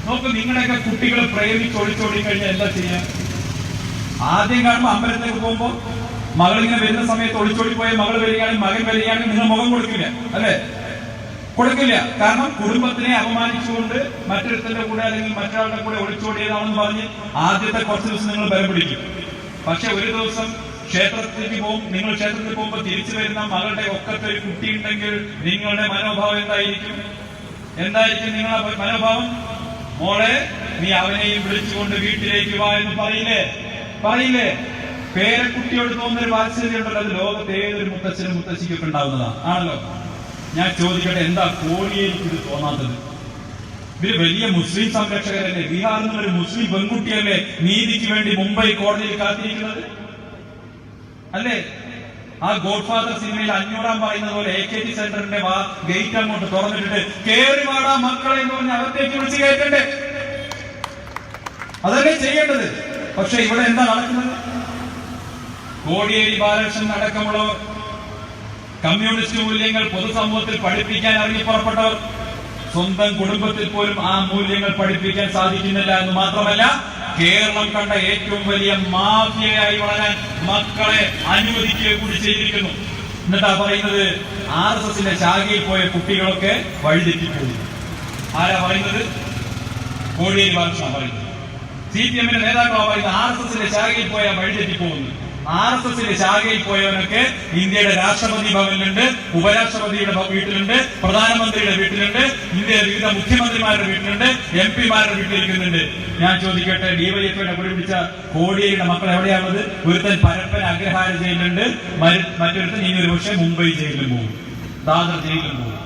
നോക്ക്, നിങ്ങളുടെയൊക്കെ കുട്ടികൾ പ്രേമിച്ച് ഒളിച്ചോടി കഴിഞ്ഞാൽ എന്താ ചെയ്യാൻ? ആദ്യം കാണുമ്പോ അമ്പലത്തിലേക്ക് പോകുമ്പോ മകളിങ്ങനെ വരുന്ന സമയത്ത് ഒളിച്ചോടി പോയ മകൾ വരികയാണെങ്കിൽ മകൻ വരികയാണെങ്കിൽ നിങ്ങൾ മുഖം കൊടുക്കില്ല അല്ലെ? കൊടുക്കില്ല. കാരണം കുടുംബത്തിനെ അപമാനിച്ചുകൊണ്ട് മറ്റൊരുത്തന്റെ കൂടെ അല്ലെങ്കിൽ മറ്റൊരാളുടെ കൂടെ ഒളിച്ചോടിയതാണെന്ന് പറഞ്ഞ് ആദ്യത്തെ കുറച്ച് ദിവസം നിങ്ങൾ ബലം പിടിക്കും. പക്ഷെ ഒരു ദിവസം ക്ഷേത്രത്തിൽ പോകുമ്പോൾ തിരിച്ചു വരുന്ന മകളുടെ ഒക്കത്തെ ഒരു കുട്ടി ഉണ്ടെങ്കിൽ നിങ്ങളുടെ മനോഭാവം എന്തായിരിക്കും? നിങ്ങളുടെ മനോഭാവം? മോളെ, നീ അവനെയും വിളിച്ചുകൊണ്ട് വീട്ടിലേക്ക് വാ എന്ന് പറയില്ലേ? പേരക്കുട്ടിയോട് തോന്നുന്നൊരു വാത്സല്യം ഉണ്ടല്ലോ, അത് ലോകത്ത് ഏതൊരു മുത്തച്ഛനും മുത്തശ്ശിക്കൊക്കെ ഉണ്ടാവുന്നതാണ് ആണല്ലോ. ഞാൻ ചോദിക്കട്ടെ, എന്താ കോടിയേരിക്ക് ഇത് തോന്നാത്തത്? ഇവര് വലിയ മുസ്ലിം സംരക്ഷകരല്ലേ? ബീഹാറിൽ നിന്നൊരു മുസ്ലിം പെൺകുട്ടിയല്ലേ നീതിക്ക് വേണ്ടി മുംബൈ കോടതിയിൽ കാത്തിരിക്കുന്നത് അല്ലേ? ആ ഗോഡ് ഫാദർ സിനിമയിൽ അഞ്ഞൂറാൻ പറയുന്നത് പോലെ AKT സെന്ററിന്റെ ഗേറ്റ് അങ്ങോട്ട് തുറന്നിട്ടിട്ട് കേറി വാടാ മക്കളെ എന്ന് പറഞ്ഞ് അകത്തേക്ക് വിളിച്ച് കയറ്റണ്ടേ? അതല്ലേ ചെയ്യേണ്ടത്. പക്ഷെ ഇവിടെ എന്താ നടക്കുന്നത്? കോടിയേരി ബാലകൃഷ്ണൻ അടക്കമുള്ളവർ, കമ്മ്യൂണിസ്റ്റ് മൂല്യങ്ങൾ പൊതുസമൂഹത്തിൽ പഠിപ്പിക്കാൻ ഇറങ്ങി പുറപ്പെട്ടവർ, സ്വന്തം കുടുംബത്തിൽ പോലും ആ മൂല്യങ്ങൾ പഠിപ്പിക്കാൻ സാധിക്കുന്നില്ല എന്ന് മാത്രമല്ല, കേരളം കണ്ട ഏറ്റവും വലിയ മാഫിയയായി വളരാൻ മക്കളെ അനുവദിക്കുക കൂടി ചെയ്തിരിക്കുന്നു. എന്നിട്ടാ പറയുന്നത്, RSSന്റെ ശാഖയിൽ പോയ കുട്ടികളൊക്കെ വഴിതെറ്റിപ്പോയി. ആരാ പറയുന്നത്? കോടിയേരി ബാലകൃഷ്ണൻ പറയുന്നത്. CPM-ന്റെ നേതാക്കളാണ് പറയുന്നത് RSSന്റെ ശാഖയിൽ പോയ വഴിതെറ്റിപ്പോകുന്നു. RSSന്റെ ശാഖയിൽ പോയവനൊക്കെ ഇന്ത്യയുടെ രാഷ്ട്രപതി ഭവനിലുണ്ട്, ഉപരാഷ്ട്രപതിയുടെ വീട്ടിലുണ്ട്, പ്രധാനമന്ത്രിയുടെ വീട്ടിലുണ്ട്, ഇന്ത്യയിലെ വിവിധ മുഖ്യമന്ത്രിമാരുടെ വീട്ടിലുണ്ട്, MP-മാരുടെ വീട്ടിലിരിക്കുന്നുണ്ട്. ഞാൻ ചോദിക്കട്ടെ, DYFIയുടെ കൂടി പിടിച്ച കോടിയേരിയുടെ മക്കൾ എവിടെയാണത്? ഒരുത്തൻ പരപ്പൻ അഗ്രഹാര ജയിലുണ്ട്, മറ്റൊരുത്തൻ ഇനി ഒരു പക്ഷേ മുംബൈ ജയിലിലും പോകും, ദാദർ ജയിലിലും പോകും.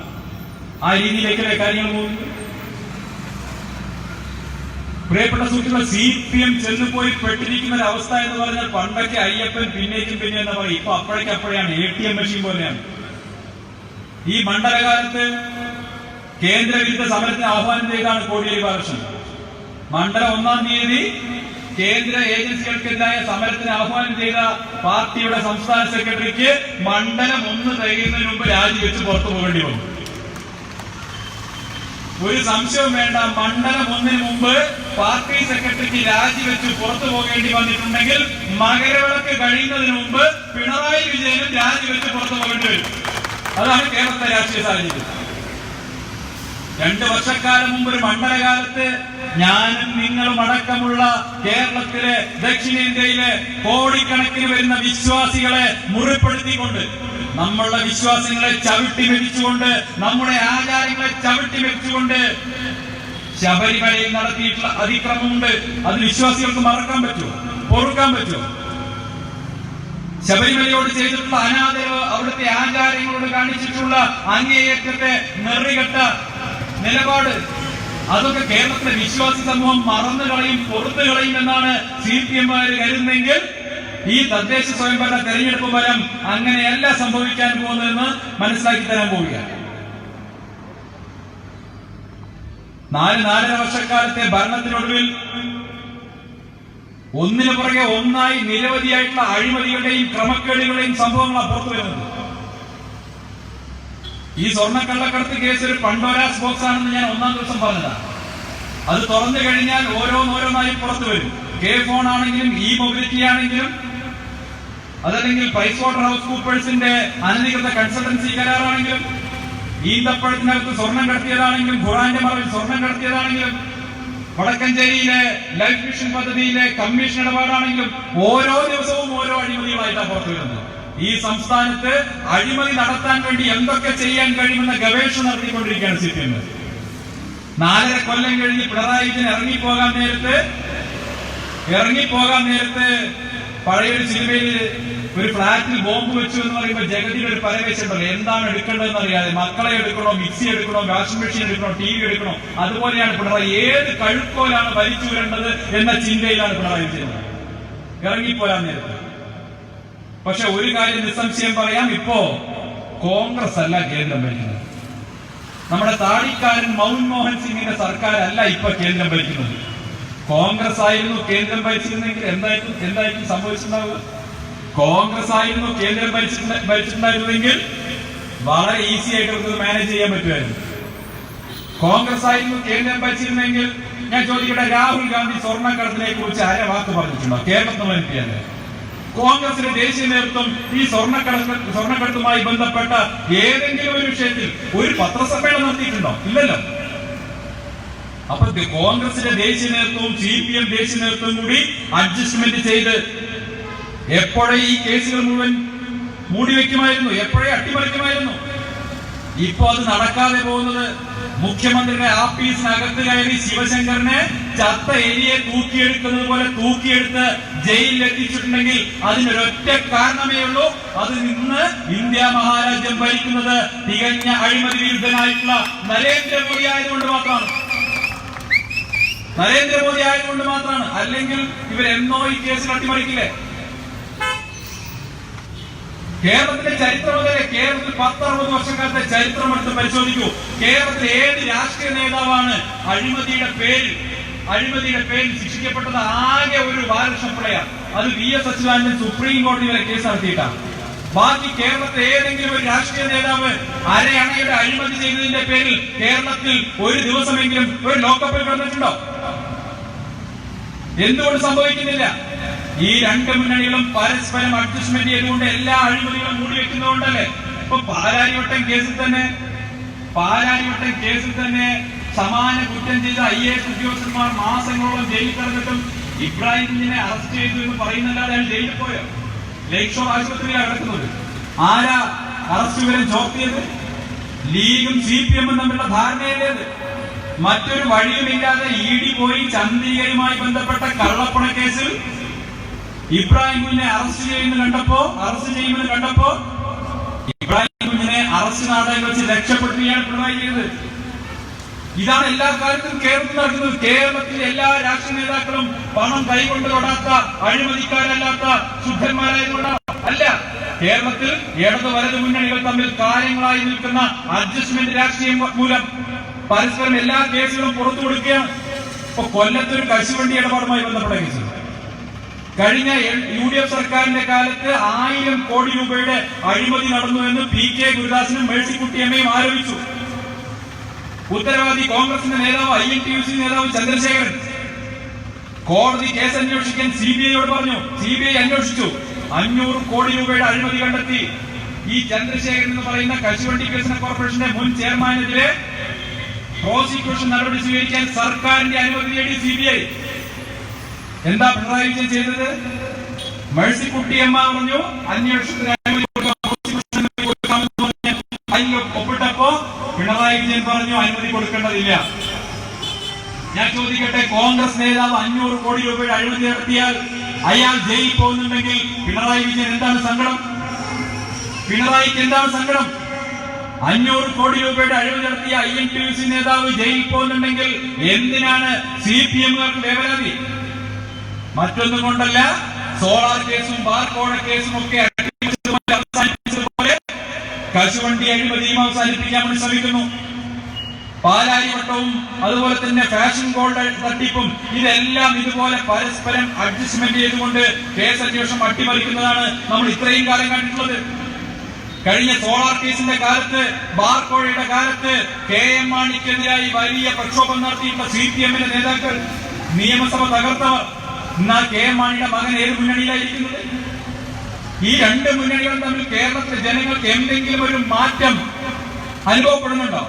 ആ രീതിയിലേക്കല്ലേ കാര്യങ്ങൾ പോകുന്നത്? പ്രിയപ്പെട്ട സുഹൃത്തുക്കൾ, CPM ചെന്നുപോയി പെട്ടിരിക്കുന്ന ഒരു അവസ്ഥ എന്ന് പറഞ്ഞാൽ പണ്ടൊക്കെ അയ്യപ്പൻ പിന്നേക്കും പിന്നെ എന്ന് പറയും. ഇപ്പൊ അപ്പോഴേക്കപ്പോഴാണ് ATM മെഷീൻ പോലെയാണ്. ഈ മണ്ഡലകാലത്ത് കേന്ദ്രവിരുദ്ധ സമരത്തിന് ആഹ്വാനം ചെയ്താണ് കോടിയേരി ബാലകൃഷ്ണൻ. മണ്ഡലം 1-ാം തീയതി കേന്ദ്ര ഏജൻസികൾക്കെതിരായ സമരത്തിന് ആഹ്വാനം ചെയ്ത പാർട്ടിയുടെ സംസ്ഥാന സെക്രട്ടറിക്ക് മണ്ഡലം 1 തികയുന്നതിന് മുമ്പ് രാജിവെച്ച് പുറത്തു പോകേണ്ടി വന്നു. ഒരു സംശയവും വേണ്ട, മണ്ഡലം 1-ന് മുമ്പ് പാർട്ടി സെക്രട്ടറിക്ക് രാജിവെച്ച് പുറത്തു പോകേണ്ടി വന്നിട്ടുണ്ടെങ്കിൽ മകരവിളക്ക് കഴിയുന്നതിന് മുമ്പ് പിണറായി വിജയനും രാജിവെച്ച് പുറത്തു പോകേണ്ടി വരും. അതാണ് കേരളത്തിലെ രാഷ്ട്രീയ സാഹചര്യം. 2 വർഷക്കാലം മുമ്പ് ഒരു മണ്ഡലകാലത്ത് ഞാനും നിങ്ങളും അടക്കമുള്ള കേരളത്തിലെ ദക്ഷിണേന്ത്യയിലെ കോടിക്കണക്കിന് വരുന്ന വിശ്വാസികളെ മുറിപ്പെടുത്തിക്കൊണ്ട്, നമ്മളുടെ വിശ്വാസങ്ങളെ ചവിട്ടി മെതിച്ചുകൊണ്ട്, നമ്മുടെ ആചാരങ്ങളെ ചവിട്ടി മെതിച്ചുകൊണ്ട് ശബരിമലയിൽ നടത്തിയിട്ടുള്ള അതിക്രമമുണ്ട്. അത് വിശ്വാസികൾക്ക് മറക്കാൻ പറ്റുമോ? പൊറുക്കാൻ പറ്റുമോ? ശബരിമലയോട് ചെയ്തിട്ടുള്ള അനാദരവ്, അവിടുത്തെ ആചാരങ്ങളോട് കാണിച്ചിട്ടുള്ള അങ്ങേയറ്റത്തെ നെറികെട്ട നിലപാട്, അതൊക്കെ കേരളത്തിലെ വിശ്വാസി സമൂഹം മറന്നു കളയും, പൊറുത്തു കളയും എന്നാണ് CPM-മാര് കരുതുന്നെങ്കിൽ ഈ തദ്ദേശ സ്വയംഭരണ തെരഞ്ഞെടുപ്പ് ഫലം അങ്ങനെയല്ല സംഭവിക്കാൻ പോകുന്നതെന്ന് മനസ്സിലാക്കി തരാൻ പോവുകയാണ്. നാലര വർഷക്കാലത്തെ ഭരണത്തിനൊടുവിൽ ഒന്നിനു പുറകെ ഒന്നായി നിരവധിയായിട്ടുള്ള അഴിമതികളുടെയും ക്രമക്കേടുകളുടെയും സംഭവങ്ങളാണ് പുറത്തു വരുന്നത്. ഈ സ്വർണ്ണക്കള്ളക്കടത്ത് കേസ് ഒരു പണ്ടോരാസ് ബോക്സ് ആണെന്ന് ഞാൻ ഒന്നാം ദിവസം പറഞ്ഞതാണ്. അത് തുറന്നു കഴിഞ്ഞാൽ ഓരോന്നായി പുറത്തു വരും. കെ ഫോൺ ആണെങ്കിലും ഇ മൊബിലിറ്റി ആണെങ്കിലും അതല്ലെങ്കിൽ പ്രൈസ് വാട്ടർ ഹൗസ് കൂപ്പേഴ്സിന്റെ അനധികൃത കൺസൾട്ടൻസി കരാറാണെങ്കിലും ഈന്തപ്പഴത്തിനകത്ത് സ്വർണം കടത്തിയതാണെങ്കിലും ഖുറാന്റെ മറവിൽ സ്വർണം കടത്തിയതാണെങ്കിലും വടക്കഞ്ചേരിയിലെ ലൈഫ് മിഷൻ പദ്ധതിയിലെ കമ്മീഷൻ ഇടപാടാണെങ്കിലും ഓരോ ദിവസവും ഓരോ അഴിമതികളായിട്ടാണ് പുറത്തു വരുന്നത്. ഈ സംസ്ഥാനത്ത് അഴിമതി നടത്താൻ വേണ്ടി എന്തൊക്കെ ചെയ്യാൻ കഴിയുമെന്ന ഗവേഷണം നടത്തിക്കൊണ്ടിരിക്കുകയാണ് CPM. 4.5 കൊല്ലം കഴിഞ്ഞ് പിണറായി വിജയൻ ഇറങ്ങിപ്പോകാൻ നേരത്ത് പഴയൊരു സിനിമയിൽ ഒരു ഫ്ലാറ്റിൽ ബോംബ് വെച്ചു എന്ന് പറയുമ്പോൾ ജഗതിയുടെ ഒരു പരവേശമുണ്ടല്ലോ, എന്താണ് എടുക്കേണ്ടതെന്ന് അറിയാതെ മക്കളെ എടുക്കണോ, മിക്സി എടുക്കണോ, വാഷിംഗ് മെഷീൻ എടുക്കണോ, TV എടുക്കണോ, അതുപോലെയാണ് പിണറായി. ഏത് കഴുക്കോലാണ് വലിച്ചു വരേണ്ടത് എന്ന ചിന്തയിലാണ് പിണറായി വിജയൻ ഇറങ്ങിപ്പോരാൻ നേരത്ത്. പക്ഷെ ഒരു കാര്യം നിസ്സംശയം പറയാം, ഇപ്പോ കോൺഗ്രസ് അല്ല കേന്ദ്രം ഭരിക്കുന്നത്. നമ്മുടെ താടിക്കാരൻ മൻമോഹൻ സിംഗിന്റെ സർക്കാരല്ല ഇപ്പൊ കേന്ദ്രം ഭരിക്കുന്നത്. കോൺഗ്രസ് ആയിരുന്നു കേന്ദ്രം ഭരിച്ചിരുന്നെങ്കിൽ എന്തായിരിക്കും സംഭവിച്ചിട്ടുണ്ടാവുക? കോൺഗ്രസ് ആയിരുന്നു കേന്ദ്രം ഭരിച്ചിട്ടുണ്ടായിരുന്നെങ്കിൽ വളരെ ഈസി ആയിട്ട് അവർക്ക് മാനേജ് ചെയ്യാൻ പറ്റുമായിരുന്നു. കോൺഗ്രസ് ആയിരുന്നു കേന്ദ്രം ഭരിച്ചിരുന്നെങ്കിൽ ഞാൻ ചോദിക്കട്ടെ, രാഹുൽ ഗാന്ധി സ്വർണ്ണക്കടത്തിനെ കുറിച്ച് അര വാക്ക് പറഞ്ഞിട്ടുണ്ടോ? കേരളത്തിലുള്ള MP അല്ലേ? കോൺഗ്രസിന്റെ ദേശീയ നേതൃത്വം ഈ സ്വർണ്ണക്കടത്തുമായി ബന്ധപ്പെട്ട ഏതെങ്കിലും ഒരു വിഷയത്തിൽ ഒരു പത്രസമ്മേളനം നടത്തിയിട്ടുണ്ടോ? ഇല്ലല്ലോ. അപ്പൊ കോൺഗ്രസിന്റെ ദേശീയ നേതൃത്വവും CPM ദേശീയ നേതൃത്വവും കൂടി അഡ്ജസ്റ്റ്മെന്റ് ചെയ്ത് എപ്പോഴേ ഈ കേസുകൾ മുഴുവൻ മൂടിവെക്കുമായിരുന്നു, എപ്പോഴേ അട്ടിമറിക്കുമായിരുന്നു. ഇപ്പൊ അത് നടക്കാതെ പോകുന്നത് മുഖ്യമന്ത്രിയുടെ ആഫീസിനകത്ത് കയറി ശിവശങ്കറിനെ ചത്ത എലിയെ തൂക്കിയെടുക്കുന്നത് പോലെ തൂക്കിയെടുത്ത് ജയിലിൽ എത്തിച്ചിട്ടുണ്ടെങ്കിൽ അതിനൊരൊറ്റ കാരണമേ ഉള്ളൂ. അത് നിന്ന് ഇന്ത്യ മഹാരാജ്യം ഭരിക്കുന്നത് തികഞ്ഞ അഴിമതി വിരുദ്ധനായിട്ടുള്ള നരേന്ദ്രമോദി ആയതുകൊണ്ട് മാത്രമാണ്. അല്ലെങ്കിൽ ഇവരെന്നോ ഈ കേസിൽ അട്ടിമറിക്കില്ലേ? കേരളത്തിന്റെ ചരിത്രമല്ലേ? കേരളത്തിൽ 10-60 വർഷക്കാലത്തെ ചരിത്രം എടുത്ത് പരിശോധിക്കൂ. കേരളത്തിലെ ഏത് രാഷ്ട്രീയ നേതാവാണ് അഴിമതിയുടെ പേരിൽ ശിക്ഷിക്കപ്പെട്ടത്? ആകെ ഒരു ബാലകൃഷ്ണ പിള്ളയാണ്. അത് VS അച്യുതാനന്ദൻ സുപ്രീം കോടതി വരെ കേസ് നടത്തിയിട്ടാണ്. ബാക്കി കേരളത്തിലെ ഏതെങ്കിലും ഒരു രാഷ്ട്രീയ നേതാവ് അരയണയുടെ അഴിമതി ചെയ്തതിന്റെ പേരിൽ കേരളത്തിൽ ഒരു ദിവസമെങ്കിലും ഒരു ലോക്കപ്പിൽ കിടന്നിട്ടുണ്ടോ? എന്തുകൊണ്ട് സംഭവിക്കുന്നില്ല? ഈ രണ്ട് മുന്നണികളും പരസ്പരം അഡ്ജസ്റ്റ്മെന്റ് ചെയ്തുകൊണ്ട് എല്ലാ അഴിമതികളും മൂടിവെക്കുന്നതുകൊണ്ടല്ലേ. ഇപ്പൊ പാലാരിവട്ടം കേസിൽ തന്നെ സമാന കുറ്റം ചെയ്ത IAS ഉദ്യോഗസ്ഥന്മാർ മാസങ്ങളോളം ജയിലിൽ കിടന്നിട്ടും ഇബ്രാഹിം കുഞ്ഞിനെ അറസ്റ്റ് ചെയ്തു എന്ന് പറയുന്നല്ലാതെ അയാൾ ജയിലിൽ പോയോ? ലേക്ക് ഷോർ ആശുപത്രിയിലാണ് കിടക്കുന്നത്. ആരാ അറസ്റ്റ് വിവരം ചോർത്തിയത്? ലീഗും CPM തമ്മിലുള്ള ധാരണയല്ലേത്? മറ്റൊരു വഴിയുമില്ലാതെ ED പോയി ചന്ദ്രികയുമായി ബന്ധപ്പെട്ട കള്ളപ്പണ കേസിൽ ഇബ്രാഹിം കുഞ്ഞിനെ അറസ്റ്റ് ചെയ്യുമെന്ന് കണ്ടപ്പോ ഇബ്രാഹിം കുഞ്ഞിനെ അറസ്റ്റ് നാടകം വെച്ച് രക്ഷപ്പെടുത്തുകയാണ് പിണറായി ചെയ്തത്. ഇതാണ് എല്ലാ കാര്യത്തിലും കേരളത്തിൽ നടക്കുന്നത്. കേരളത്തിലെ എല്ലാ രാഷ്ട്രീയ നേതാക്കളും പണം കൈകൊണ്ട് തൊടാത്ത അഴിമതിക്കാരല്ലാത്ത ശുദ്ധന്മാരായതുകൊണ്ടാണ്. അല്ല, കേരളത്തിൽ ഇടത് വലത് മുന്നണികൾ തമ്മിൽ കാര്യങ്ങളായി നിൽക്കുന്ന അഡ്ജസ്റ്റ്മെന്റ് രാഷ്ട്രീയം മൂലം പരസ്പരം എല്ലാ കേസുകളും പുറത്തു കൊടുക്കുകയാണ്. ഇപ്പൊ കൊല്ലത്തൊരു കശുവണ്ടി ഇടപാടുമായി ബന്ധപ്പെട്ട കേസ് കഴിഞ്ഞ UDF സർക്കാരിന്റെ കാലത്ത് 1000 കോടി രൂപയുടെ അഴിമതി നടന്നുവെന്ന് PK ഗുരുദാസനും മേഴ്സിക്കുട്ടിയമ്മയും ആരോപിച്ചു. ഉത്തരവാദി കോൺഗ്രസിന്റെ നേതാവ് INTUC നേതാവ് ചന്ദ്രശേഖരൻ കോടതി കേസ് അന്വേഷിക്കാൻ CBIയോട് പറഞ്ഞു. CBI അന്വേഷിച്ചു. 500 കോടി രൂപയുടെ അഴിമതി കണ്ടെത്തി. ഈ ചന്ദ്രശേഖരൻ എന്ന് പറയുന്ന കശുവണ്ടി വികസന കോർപ്പറേഷന്റെ മുൻ ചെയർമാനെതിരെ പ്രോസിക്യൂഷൻ നടപടി സ്വീകരിക്കാൻ സർക്കാരിന്റെ അനുമതി നേടി CBI. എന്താ പിണറായി വിജയൻ ചെയ്തത്? മേഴ്സിക്കുട്ടിയമ്മ പറഞ്ഞു അന്വേഷണത്തിന് അനുമതി ഒപ്പിട്ടപ്പോ പിണറായി വിജയൻ പറഞ്ഞു അനുമതി കൊടുക്കേണ്ടതില്ല. ഞാൻ ചോദിക്കട്ടെ, കോൺഗ്രസ് നേതാവ് 500 കോടി രൂപയുടെ അഴിമതി നടത്തിയാൽ അയാൾ ജയിലിൽ പോകുന്നുണ്ടെങ്കിൽ പിണറായി വിജയൻ എന്താണ് സങ്കടം? പിണറായിക്ക് എന്താണ് സങ്കടം? 500 കോടി രൂപയുടെ അഴിമതി നടത്തിയ INTUC നേതാവ് ജയിലിൽ പോകുന്നുണ്ടെങ്കിൽ എന്തിനാണ് CPM-കാർക്ക് വേവലാതി? മറ്റൊന്നും കൊണ്ടല്ല, സോളാർ കേസും ബാർകോഴ കേസും ഒക്കെ അവസാനിപ്പിച്ചതുപോലെ കശുവണ്ടി അഴിമതിയും അവസാനിപ്പിക്കാൻ വേണ്ടി ശ്രമിക്കുന്നു. പാലാരിവട്ടവും അതുപോലെ തന്നെ ഫാഷൻ ഗോൾഡ് തട്ടിപ്പും ഇതെല്ലാം ഇതുപോലെ പരസ്പരം അഡ്ജസ്റ്റ്മെന്റ് ചെയ്തുകൊണ്ട് കേസ് അന്വേഷണം അട്ടിമറിക്കുന്നതാണ് നമ്മൾ ഇത്രയും കാലം കണ്ടിട്ടുള്ളത്. കഴിഞ്ഞ സോളാർ കേസിന്റെ കാലത്ത്, ബാർക്കോഴയുടെ കാലത്ത് KM മാണിക്കെതിരായി വലിയ പ്രക്ഷോഭം നടത്തിയിട്ടുള്ള CPM-ന്റെ നേതാക്കൾ, നിയമസഭ തകർത്തവർ. എന്നാൽ KM മാണിയുടെ മകൻ ഏത് മുന്നണിയിലായിരിക്കുന്നത്? ഈ രണ്ട് മുന്നണികളും തമ്മിൽ കേരളത്തിലെ ജനങ്ങൾക്ക് എന്തെങ്കിലും ഒരു മാറ്റം അനുഭവപ്പെടുന്നുണ്ടോ?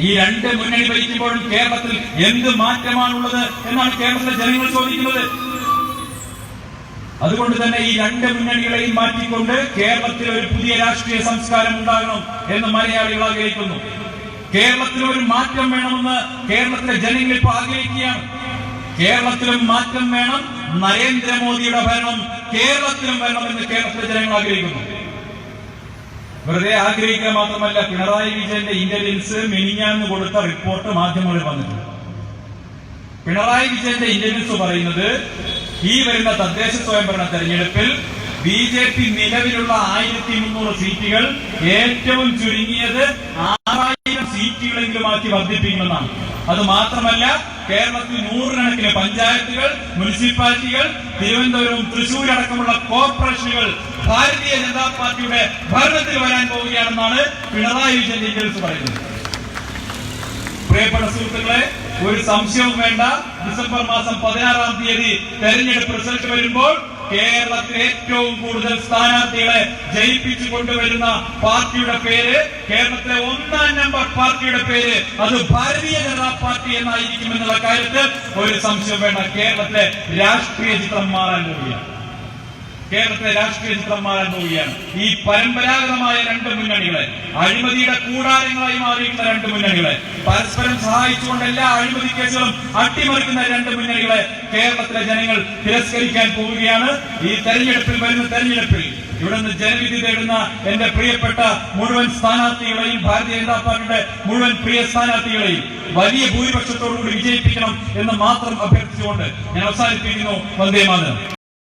ഈ രണ്ട് മുന്നണി ഭരിക്കുമ്പോഴും കേരളത്തിൽ എന്ത് മാറ്റമാണുള്ളത് എന്നാണ് കേരളത്തിലെ ജനങ്ങൾ ചോദിക്കുന്നത്. അതുകൊണ്ട് തന്നെ ഈ രണ്ട് മുന്നണികളെയും മാറ്റിക്കൊണ്ട് കേരളത്തിൽ ഒരു പുതിയ രാഷ്ട്രീയ സംസ്കാരം ഉണ്ടാകണം എന്ന് മലയാളികൾ ആഗ്രഹിക്കുന്നു. കേരളത്തിൽ ഒരു മാറ്റം വേണമെന്ന് കേരളത്തിലെ ജനങ്ങൾ ഇപ്പോൾ ആഗ്രഹിക്കുകയാണ്. കേരളത്തിലും മാറ്റം വേണം, നരേന്ദ്രമോദിയുടെ ഭരണം കേരളത്തിലും വരണമെന്ന് കേരളത്തിലെ ജനങ്ങൾ ആഗ്രഹിക്കുന്നു. വെറുതെ ആഗ്രഹിക്കുക മാത്രമല്ല, പിണറായി വിജയന്റെ ഇന്റലിജൻസ് മിനിഞ്ഞാന്ന് കൊടുത്ത റിപ്പോർട്ട് മാധ്യമങ്ങളിൽ വന്നിട്ടുണ്ട്. പിണറായി വിജയന്റെ ഇന്റലിജൻസ് പറയുന്നത് ഈ വരുന്ന തദ്ദേശ സ്വയംഭരണ തെരഞ്ഞെടുപ്പിൽ BJP നിലവിലുള്ള 1300 സീറ്റുകൾ ഏറ്റവും ചുരുങ്ങിയത് 6000 സീറ്റുകളെങ്കിലും ആക്കി വർദ്ധിപ്പിക്കുമെന്നാണ്. അത് മാത്രമല്ല, കേരളത്തിൽ 100 കണക്കിന് പഞ്ചായത്തുകൾ, മുനിസിപ്പാലിറ്റികൾ, തിരുവനന്തപുരവും തൃശൂർ അടക്കമുള്ള കോർപ്പറേഷനുകൾ ഭാരതീയ ജനതാ പാർട്ടിയുടെ ഭരണത്തിൽ വരാൻ പോവുകയാണെന്നാണ് പിണറായി വിജയൻ ഇന്റലിജൻസ് പറയുന്നത്. പ്രിയപ്പെട്ട സുഹൃത്തുക്കളെ, ഒരു സംശയവും വേണ്ട. ഡിസംബർ മാസം 16-ാം തീയതി തെരഞ്ഞെടുപ്പ് റിസൾട്ട് വരുമ്പോൾ കേരളത്തിൽ ഏറ്റവും കൂടുതൽ സ്ഥാനാർത്ഥികളെ ജയിപ്പിച്ചു കൊണ്ടുവരുന്ന പാർട്ടിയുടെ പേര്, കേരളത്തിലെ 1-ാം നമ്പർ പാർട്ടിയുടെ പേര്, അത് ഭാരതീയ ജനതാ പാർട്ടി എന്നായിരിക്കും എന്നുള്ള കാര്യത്തിൽ ഒരു സംശയം വേണ്ട. കേരളത്തിലെ രാഷ്ട്രീയ ചിത്രം മാറാൻ പോവുകയാണ്. കേരളത്തിലെ രാഷ്ട്രീയ ചിത്രം മാറാൻ പോവുകയാണ്. ഈ പരമ്പരാഗതമായ രണ്ട് മുന്നണികളെ, അഴിമതിയുടെ കൂടാരങ്ങളായി മാറിയിട്ടുള്ള രണ്ട് മുന്നണികളെ, പരസ്പരം സഹായിച്ചുകൊണ്ട് എല്ലാ അഴിമതി കേസുകളും അട്ടിമറിക്കുന്ന രണ്ട് മുന്നണികളെ കേരളത്തിലെ ജനങ്ങൾ തിരസ്കരിക്കാൻ പോവുകയാണ്. ഈ തെരഞ്ഞെടുപ്പിൽ, വരുന്ന തെരഞ്ഞെടുപ്പിൽ ഇവിടെ നിന്ന് ജനവിധി തേടുന്ന എന്റെ പ്രിയപ്പെട്ട മുഴുവൻ സ്ഥാനാർത്ഥികളെയും, ഭാരതീയ ജനതാ പാർട്ടിയുടെ മുഴുവൻ പ്രിയ സ്ഥാനാർത്ഥികളെയും വലിയ ഭൂരിപക്ഷത്തോടുകൂടി വിജയിപ്പിക്കണം എന്ന് മാത്രം അഭ്യർത്ഥിച്ചുകൊണ്ട് ഞാൻ അവസാനിപ്പിക്കുന്നു. വന്ദേ മാതരം.